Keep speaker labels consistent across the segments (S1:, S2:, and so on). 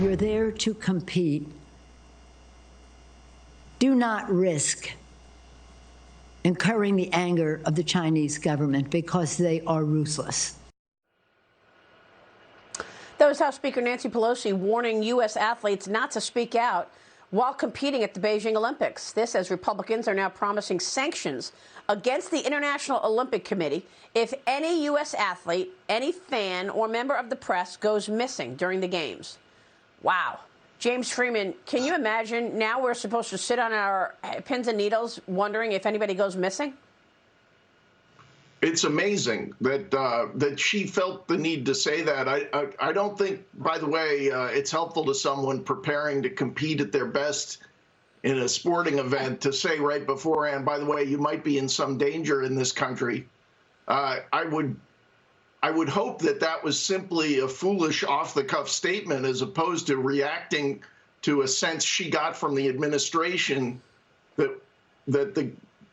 S1: You're there to compete. Do not risk incurring the anger of the Chinese government because they are ruthless.
S2: That was House Speaker Nancy Pelosi warning U.S. athletes not to speak out while competing at the Beijing Olympics. This as Republicans are now promising sanctions against the International Olympic Committee if any U.S. athlete, any fan or member of the press goes missing during the Games. Wow. James Freeman, can you imagine now we're supposed to sit on our pins and needles wondering if anybody goes missing?
S3: It's amazing that she felt the need to say that. I don't think, by the way, it's helpful to someone preparing to compete at their best in a sporting event to say right beforehand, by the way, you might be in some danger in this country. I would hope that that was simply a foolish off-the-cuff statement as opposed to reacting to a sense she got from the administration that the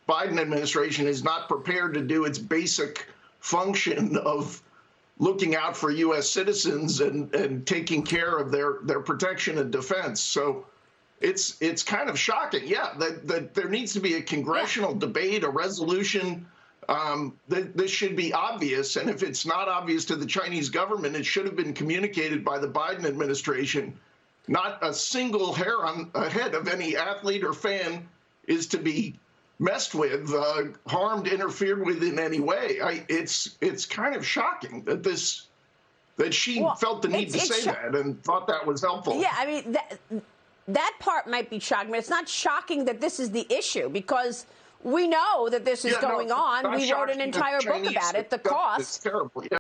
S3: Biden administration is not prepared to do its basic function of looking out for U.S. citizens and taking care of their protection and defense. So it's kind of shocking, yeah, that there needs to be a congressional debate, a resolution. This should be obvious, and if it's not obvious to the Chinese government, it should have been communicated by the Biden administration. Not a single hair on the head of any athlete or fan is to be messed with, harmed, interfered with in any way. It's kind of shocking that she felt the need to say that and thought that was helpful.
S2: Yeah, I mean, that part might be shocking, but it's not shocking that this is the issue because we know that this is going on. We wrote an entire book about it, The Cost.
S3: It's terrible. Yeah.